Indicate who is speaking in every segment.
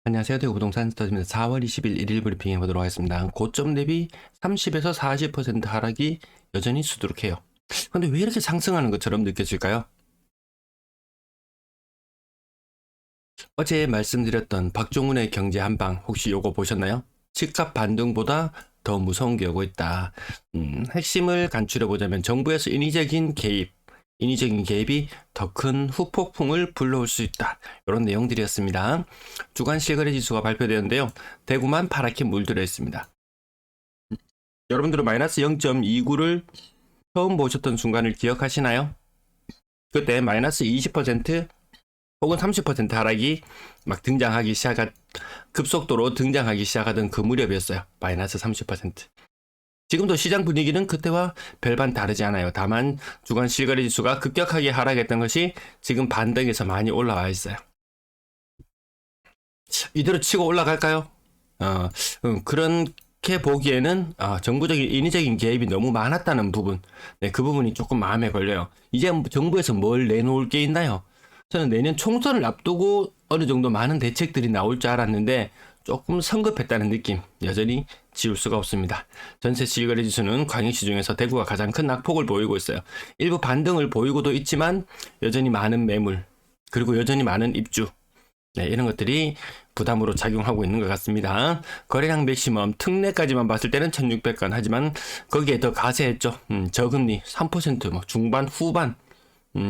Speaker 1: 안녕하세요. 대구부동산 스터디입니다. 4월 20일 일일 브리핑 해보도록 하겠습니다. 고점 대비 30에서 40% 하락이 여전히 수두룩해요. 근데 왜 이렇게 상승하는 것처럼 느껴질까요? 어제 말씀드렸던 박종훈의 경제 한방 혹시 요거 보셨나요? 집값 반등보다 더 무서운 게 오고 있다. 핵심을 간추려보자면 정부에서 인위적인 개입이 더 큰 후폭풍을 불러올 수 있다. 이런 내용들이었습니다. 주간 실거래 지수가 발표되었는데요. 대구만 파랗게 물들어 있습니다. 여러분들은 마이너스 0.29를 처음 보셨던 순간을 기억하시나요? 그때 마이너스 20% 혹은 30% 하락이 막 급속도로 등장하기 시작하던 그 무렵이었어요. 마이너스 30%. 지금도 시장 분위기는 그때와 별반 다르지 않아요. 다만 주간 실거래 지수가 급격하게 하락했던 것이 지금 반등해서 많이 올라와 있어요. 이대로 치고 올라갈까요? 그렇게 보기에는 정부적인 인위적인 개입이 너무 많았다는 부분, 그 부분이 조금 마음에 걸려요. 이제 정부에서 뭘 내놓을 게 있나요? 저는 내년 총선을 앞두고 어느 정도 많은 대책들이 나올 줄 알았는데 조금 성급했다는 느낌 여전히 지울 수가 없습니다. 전세 실거래 지수는 광역시 중에서 대구가 가장 큰 낙폭을 보이고 있어요. 일부 반등을 보이고도 있지만 여전히 많은 매물 그리고 여전히 많은 입주, 이런 것들이 부담으로 작용하고 있는 것 같습니다. 거래량 맥시멈 특례까지만 봤을 때는 1600건, 하지만 거기에 더 가세했죠. 저금리 3% 중반 후반,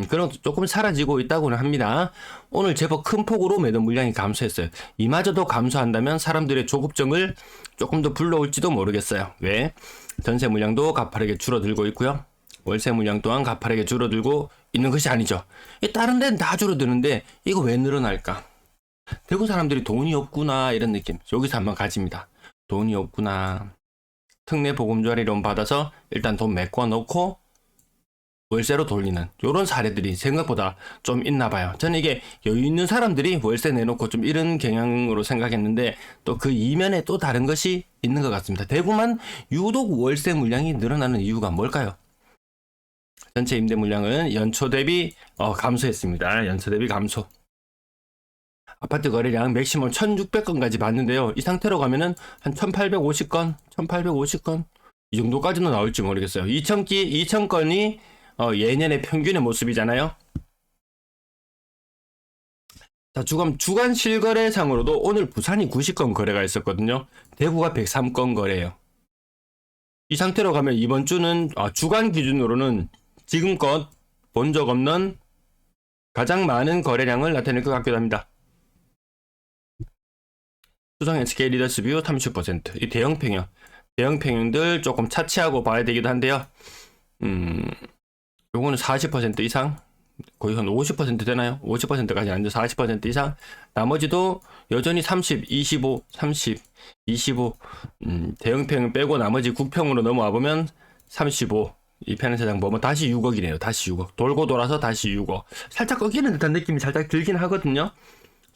Speaker 1: 그런 것도 조금 사라지고 있다고는 합니다. 오늘 제법 큰 폭으로 매도 물량이 감소했어요. 이마저도 감소한다면 사람들의 조급증을 조금 더 불러올지도 모르겠어요. 왜? 전세 물량도 가파르게 줄어들고 있고요. 월세 물량 또한 가파르게 줄어들고 있는 것이 아니죠. 다른 데는 다 줄어드는데 이거 왜 늘어날까? 대구 사람들이 돈이 없구나 이런 느낌 여기서 한번 가집니다. 돈이 없구나. 특례 보금자리론 받아서 일단 돈 메꿔 놓고 월세로 돌리는 이런 사례들이 생각보다 좀 있나 봐요. 저는 이게 여유 있는 사람들이 월세 내놓고 좀 이런 경향으로 생각했는데 또 그 이면에 또 다른 것이 있는 것 같습니다. 대구만 유독 월세 물량이 늘어나는 이유가 뭘까요? 전체 임대 물량은 연초 대비 감소했습니다. 연초 대비 감소. 아파트 거래량 맥시멈 1600건까지 봤는데요. 이 상태로 가면은 한 1850건 이 정도까지는 나올지 모르겠어요. 2000건이 예년의 평균의 모습이잖아요. 자, 주간 실거래상으로도 오늘 부산이 90건 거래가 있었거든요. 대구가 103건 거래예요. 이 상태로 가면 이번 주는 주간 기준으로는 지금껏 본 적 없는 가장 많은 거래량을 나타낼 것 같기도 합니다. 수성 SK 리더스뷰 30%. 이 대형 평형들 조금 차치하고 봐야 되기도 한데요. 요거는 40% 이상, 거의 한 50% 되나요? 50%까지 안 돼. 40% 이상. 나머지도 여전히 30, 25, 30, 25. 대형 평형 빼고 나머지 국평으로 넘어와 보면 35. 이 편의사장 보면 다시 6억이네요. 다시 6억. 돌고 돌아서 다시 6억. 살짝 꺾이는 듯한 느낌이 살짝 들긴 하거든요.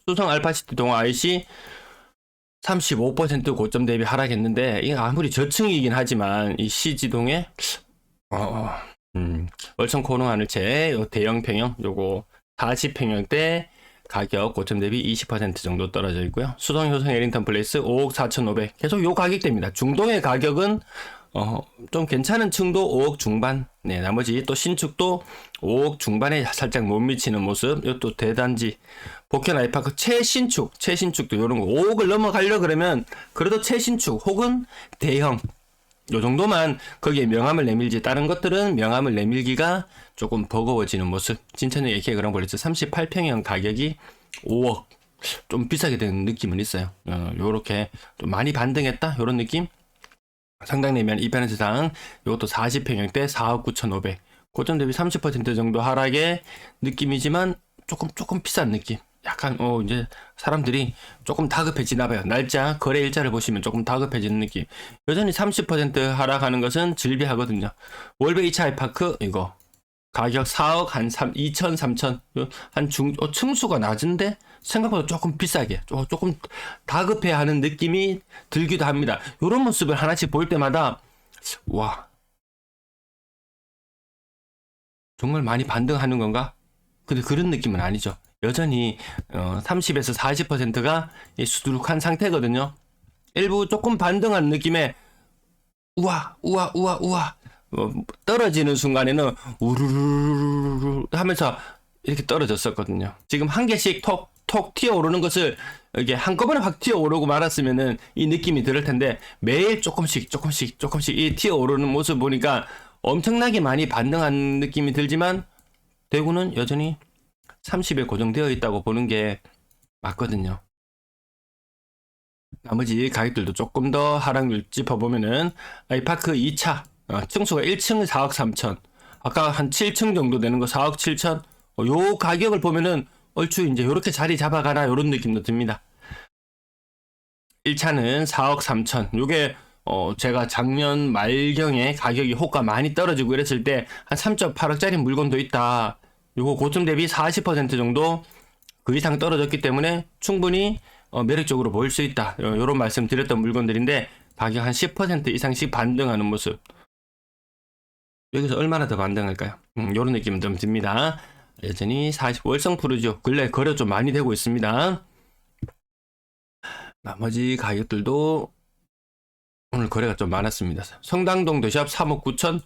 Speaker 1: 수성 알파시티 동아 IC 35% 고점 대비 하락했는데, 이게 아무리 저층이긴 하지만 이 시지동에 월성 코너 하늘채 요 대형 평형 요거 40평형대 가격 고점 대비 20% 정도 떨어져 있고요. 수성 효성 에링턴 플레이스 5억 4,500 계속 요 가격대입니다. 중동의 가격은 좀 괜찮은 층도 5억 중반, 나머지 또 신축도 5억 중반에 살짝 못 미치는 모습. 이것도 대단지 복현 아이파크 최신축도 요런 거 5억을 넘어가려 그러면 그래도 최신축 혹은 대형 요 정도만 거기에 명함을 내밀지, 다른 것들은 명함을 내밀기가 조금 버거워지는 모습. 진천역 AK 그랑블리츠 38평형 가격이 5억, 좀 비싸게 된 느낌은 있어요. 요렇게 좀 많이 반등했다 요런 느낌. 상당 내면 이편에서당 이것도 40평형대 4억 9,500, 고점 대비 30% 정도 하락의 느낌이지만 조금 비싼 느낌. 약간 이제 사람들이 조금 다급해지나 봐요. 날짜 거래 일자를 보시면 조금 다급해지는 느낌. 여전히 30% 하락하는 것은 질비하거든요. 월베 2차 아이파크 이거 가격 4억 한 2천 3천 한 층수가 낮은데 생각보다 조금 비싸게 조금 다급해하는 느낌이 들기도 합니다. 이런 모습을 하나씩 볼 때마다 와, 정말 많이 반등하는 건가? 근데 그런 느낌은 아니죠. 여전히 30에서 40%가 수두룩한 상태거든요. 일부 조금 반등한 느낌에 우와 떨어지는 순간에는 우르르르르 하면서 이렇게 떨어졌었거든요. 지금 한 개씩 톡톡 튀어오르는 것을 이게 한꺼번에 확 튀어오르고 말았으면은 이 느낌이 들을 텐데 매일 조금씩 이 튀어오르는 모습 보니까 엄청나게 많이 반등한 느낌이 들지만 대구는 여전히 30에 고정되어 있다고 보는 게 맞거든요. 나머지 가격들도 조금 더 하락률 짚어보면은 아이파크 2차 층수가 1층 4억 3천, 아까 한 7층 정도 되는 거 4억 7천, 요 가격을 보면은 얼추 이제 요렇게 자리 잡아가나 요런 느낌도 듭니다. 1차는 4억 3천, 요게 제가 작년 말경에 가격이 호가 많이 떨어지고 이랬을 때 한 3.8억짜리 물건도 있다. 요거 고점 대비 40% 정도 그 이상 떨어졌기 때문에 충분히 매력적으로 보일 수 있다. 요런 말씀 드렸던 물건들인데 가격 한 10% 이상씩 반등하는 모습. 여기서 얼마나 더 반등할까요? 요런 느낌 좀 듭니다. 여전히 40 월성 푸르지오 근래 거래 좀 많이 되고 있습니다. 나머지 가격들도 오늘 거래가 좀 많았습니다. 성당동 도시압 3억 9천,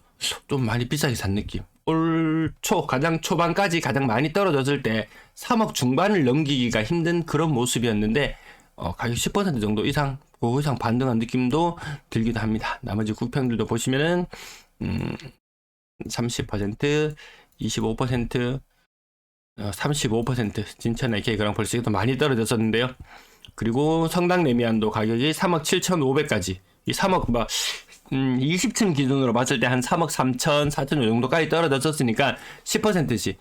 Speaker 1: 좀 많이 비싸게 산 느낌. 올 초 가장 초반까지 가장 많이 떨어졌을 때 3억 중반을 넘기기가 힘든 그런 모습이었는데 가격 10% 정도 이상 그 이상 반등한 느낌도 들기도 합니다. 나머지 국평들도 보시면은 30%, 25%, 35% 진천 IK그랑 벌써 더 많이 떨어졌었는데요. 그리고 성당 레미안도 가격이 3억 7,500까지, 이 3억 막 20층 기준으로 봤을 때 한 3억 3천, 4천 정도까지 떨어졌었으니까 10%씩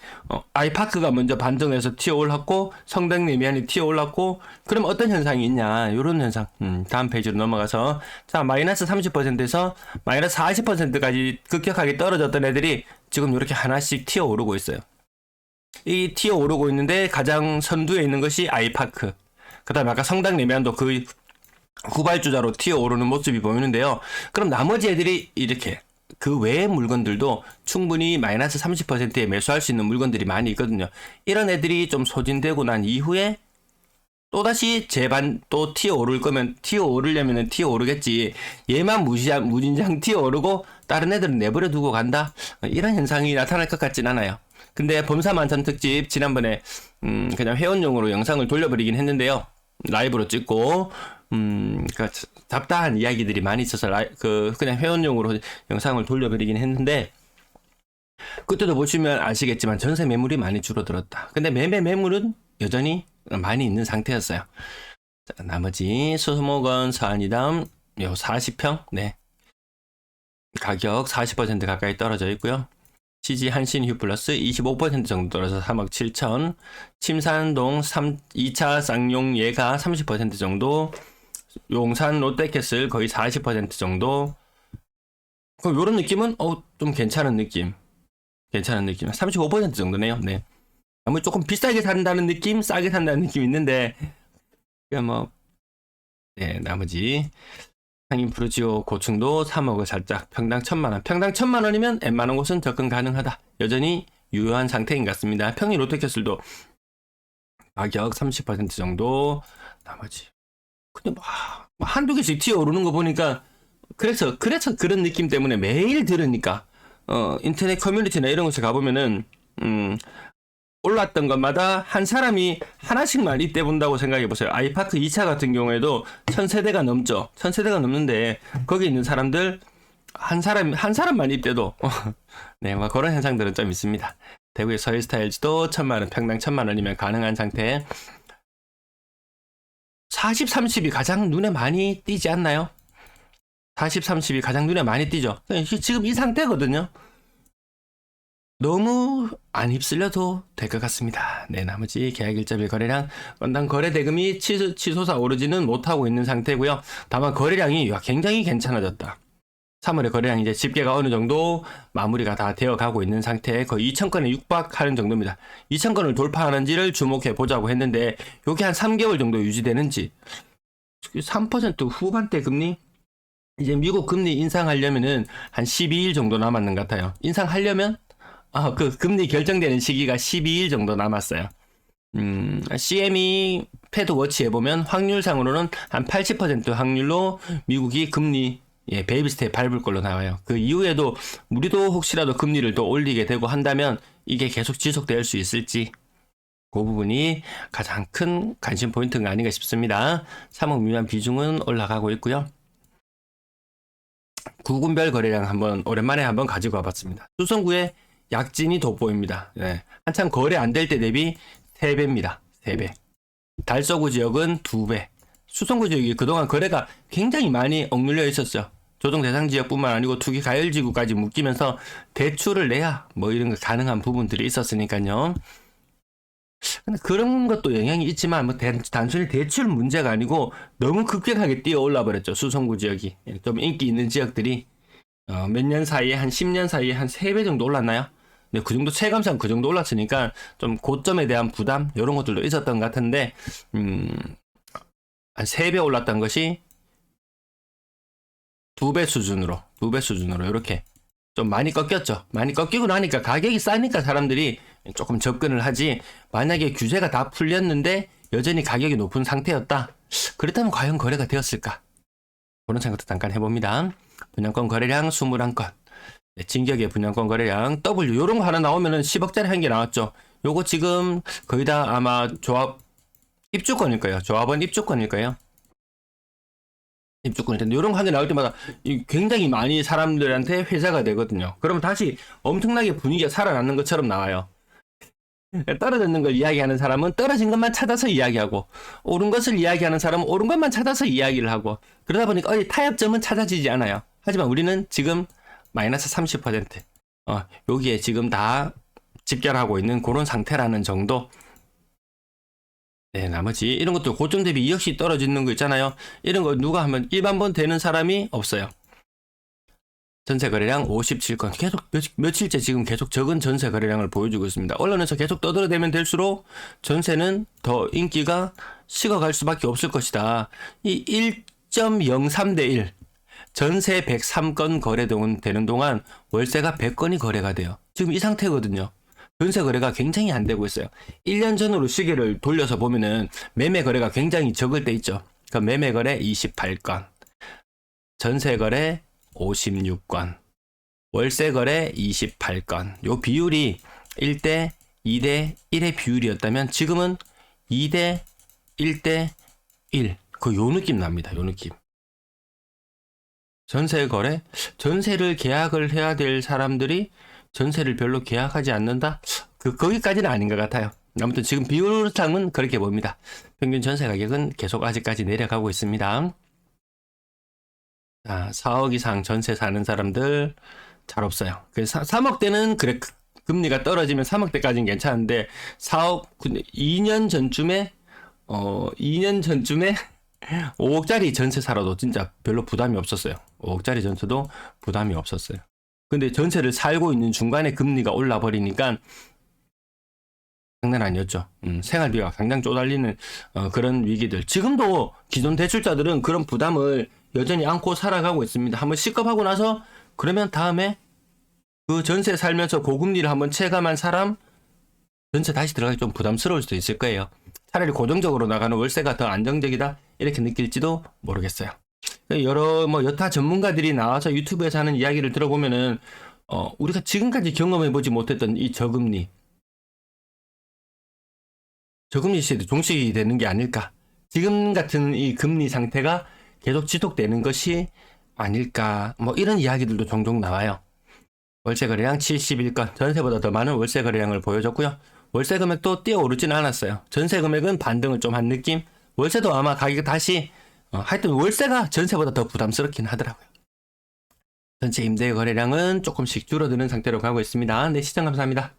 Speaker 1: 아이파크가 먼저 반등해서 튀어올랐고 성당 레미안이 튀어올랐고, 그럼 어떤 현상이 있냐, 이런 현상. 다음 페이지로 넘어가서 자, 마이너스 30%에서 마이너스 40%까지 급격하게 떨어졌던 애들이 지금 이렇게 하나씩 튀어오르고 있어요. 이 튀어오르고 있는데 가장 선두에 있는 것이 아이파크, 그 다음에 아까 성당 레미안도 그 후발주자로 튀어오르는 모습이 보이는데요. 그럼 나머지 애들이 이렇게 그 외의 물건들도 충분히 마이너스 30%에 매수할 수 있는 물건들이 많이 있거든요. 이런 애들이 좀 소진되고 난 이후에 또다시 재반 또 튀어오를 거면 튀어오르려면 튀어오르겠지. 얘만 무진장 튀어오르고 다른 애들은 내버려 두고 간다, 이런 현상이 나타날 것 같진 않아요. 근데 범사만찬 특집 지난번에 그냥 회원용으로 영상을 돌려버리긴 했는데요. 라이브로 찍고 그 잡다한 이야기들이 많이 있어서 그냥 회원용으로 영상을 돌려버리긴 했는데, 그때도 보시면 아시겠지만 전세 매물이 많이 줄어들었다. 근데 매물은 여전히 많이 있는 상태였어요. 자, 나머지 수목원 서안이담 요 40평 네 가격 40% 가까이 떨어져 있고요. CG 한신 휴플러스 25% 정도 떨어져서 3억 7천, 침산동 2차 쌍용 예가 30% 정도, 용산 롯데캐슬 거의 40% 정도. 그럼 요런 느낌은 좀 괜찮은 느낌. 35% 정도네요. 네. 아무리 조금 비싸게 산다는 느낌, 싸게 산다는 느낌이 있는데, 그냥 네, 나머지 상인 푸르지오 고층도 3억을 살짝, 평당 1,000만원. 평당 1,000만원이면 웬만한 곳은 접근 가능하다. 여전히 유효한 상태인 것 같습니다. 평일 롯데캐슬도 가격 30% 정도. 나머지 근데 한두 개씩 튀어오르는 거 보니까 그래서 그런 느낌 때문에 매일 들으니까 인터넷 커뮤니티나 이런 곳에 가보면은 올랐던 것마다 한 사람이 하나씩 많이 떼본다고 생각해보세요. 아이파크 2차 같은 경우에도 1000세대가 넘죠. 1000세대가 넘는데 거기 있는 사람들 한 사람만 입대도 네, 그런 현상들은 좀 있습니다. 대구의 서일스타일즈도 1,000만원, 평당 1,000만원이면 가능한 상태. 40, 30이 가장 눈에 많이 띄지 않나요? 40, 30이 가장 눈에 많이 띄죠. 지금 이 상태거든요. 너무 안 휩쓸려도 될 것 같습니다. 네, 나머지 계약일자별 거래량, 건당 거래대금이 치솟아 오르지는 못하고 있는 상태고요. 다만 거래량이 굉장히 괜찮아졌다. 3월에 거래량 이제 집계가 어느 정도 마무리가 다 되어 가고 있는 상태, 거의 2,000건에 육박하는 정도입니다. 2,000건을 돌파하는지를 주목해 보자고 했는데, 요게 한 3개월 정도 유지되는지, 3% 후반대 금리, 이제 미국 금리 인상하려면은 한 12일 정도 남았는 것 같아요. 인상하려면 그 금리 결정되는 시기가 12일 정도 남았어요. CME 패드 워치에 보면 확률상으로는 한 80% 확률로 미국이 금리 베이비 스텝 밟을 걸로 나와요. 그 이후에도 우리도 혹시라도 금리를 더 올리게 되고 한다면 이게 계속 지속될 수 있을지 그 부분이 가장 큰 관심 포인트가 아닌가 싶습니다. 3억 미만 비중은 올라가고 있고요. 구군별 거래량 오랜만에 한번 가지고 와봤습니다. 수성구에 약진이 돋보입니다. 네. 한참 거래 안 될 때 대비 3배입니다. 3배. 달서구 지역은 2배. 수성구 지역이 그동안 거래가 굉장히 많이 억눌려 있었죠. 조정 대상 지역뿐만 아니고 투기 가열 지구까지 묶이면서 대출을 내야 뭐 이런 거 가능한 부분들이 있었으니까요. 근데 그런 것도 영향이 있지만 뭐 단순히 대출 문제가 아니고 너무 급격하게 뛰어 올라 버렸죠. 수성구 지역이. 좀 인기 있는 지역들이 몇 년 사이에 한 10년 사이에 한 3배 정도 올랐나요? 네, 그 정도 체감상 그 정도 올랐으니까 좀 고점에 대한 부담 이런 것들도 있었던 것 같은데 한 3배 올랐던 것이 2배 수준으로 이렇게 좀 많이 꺾였죠. 많이 꺾이고 나니까 가격이 싸니까 사람들이 조금 접근을 하지, 만약에 규제가 다 풀렸는데 여전히 가격이 높은 상태였다. 그렇다면 과연 거래가 되었을까? 그런 생각도 잠깐 해봅니다. 분양권 거래량 21건. 네, 진격의 분양권 거래량 W 요런 거 하나 나오면은 10억짜리 한 개 나왔죠. 요거 지금 거의 다 아마 조합 입주권일 거예요. 조합원 입주권일 거예요. 입주권일 텐데 요런 거 한 개 나올 때마다 굉장히 많이 사람들한테 회자가 되거든요. 그러면 다시 엄청나게 분위기가 살아나는 것처럼 나와요. 떨어졌는 걸 이야기하는 사람은 떨어진 것만 찾아서 이야기하고, 오른 것을 이야기하는 사람은 오른 것만 찾아서 이야기를 하고, 그러다 보니까 타협점은 찾아지지 않아요. 하지만 우리는 지금 마이너스 30%, 여기에 지금 다 집결하고 있는 그런 상태라는 정도. 네, 나머지 이런 것도 고점 대비 2억씩 떨어지는 거 있잖아요. 이런 거 누가 하면 일반번 되는 사람이 없어요. 전세 거래량 57건. 계속 며칠째 지금 계속 적은 전세 거래량을 보여주고 있습니다. 언론에서 계속 떠들어대면 될수록 전세는 더 인기가 식어갈 수밖에 없을 것이다. 이 1.03 대 1. 전세 103건 거래되는 동안 월세가 100건이 거래가 돼요. 지금 이 상태거든요. 전세 거래가 굉장히 안 되고 있어요. 1년 전으로 시계를 돌려서 보면은 매매 거래가 굉장히 적을 때 있죠. 그 매매 거래 28건. 전세 거래 56건, 월세 거래 28건. 요 비율이 1대 2대 1의 비율이었다면 지금은 2대 1대 1. 요 느낌 납니다. 요 느낌. 전세 거래? 전세를 계약을 해야 될 사람들이 전세를 별로 계약하지 않는다? 거기까지는 아닌 것 같아요. 아무튼 지금 비율상은 그렇게 봅니다. 평균 전세 가격은 계속 아직까지 내려가고 있습니다. 4억 이상 전세 사는 사람들 잘 없어요. 3억대는 그래, 금리가 떨어지면 3억대까지는 괜찮은데 4억, 근데 2년 전쯤에 5억짜리 전세 살아도 진짜 별로 부담이 없었어요. 5억짜리 전세도 부담이 없었어요. 근데 전세를 살고 있는 중간에 금리가 올라 버리니까 장난 아니었죠. 생활비가 당장 쪼달리는 그런 위기들. 지금도 기존 대출자들은 그런 부담을 여전히 안고 살아가고 있습니다. 한번 시급하고 나서 그러면 다음에 그 전세 살면서 고금리를 한번 체감한 사람 전세 다시 들어가기 좀 부담스러울 수도 있을 거예요. 차라리 고정적으로 나가는 월세가 더 안정적이다 이렇게 느낄지도 모르겠어요. 여타 전문가들이 나와서 유튜브에서 하는 이야기를 들어보면은 우리가 지금까지 경험해보지 못했던 이 저금리 시대 종식이 되는 게 아닐까. 지금 같은 이 금리 상태가 계속 지속되는 것이 아닐까. 이런 이야기들도 종종 나와요. 월세 거래량 71건. 전세보다 더 많은 월세 거래량을 보여줬고요. 월세 금액도 뛰어오르진 않았어요. 전세 금액은 반등을 좀 한 느낌. 월세도 아마 가격이 다시 하여튼 월세가 전세보다 더 부담스럽긴 하더라고요. 전체 임대 거래량은 조금씩 줄어드는 상태로 가고 있습니다. 네, 시청 감사합니다.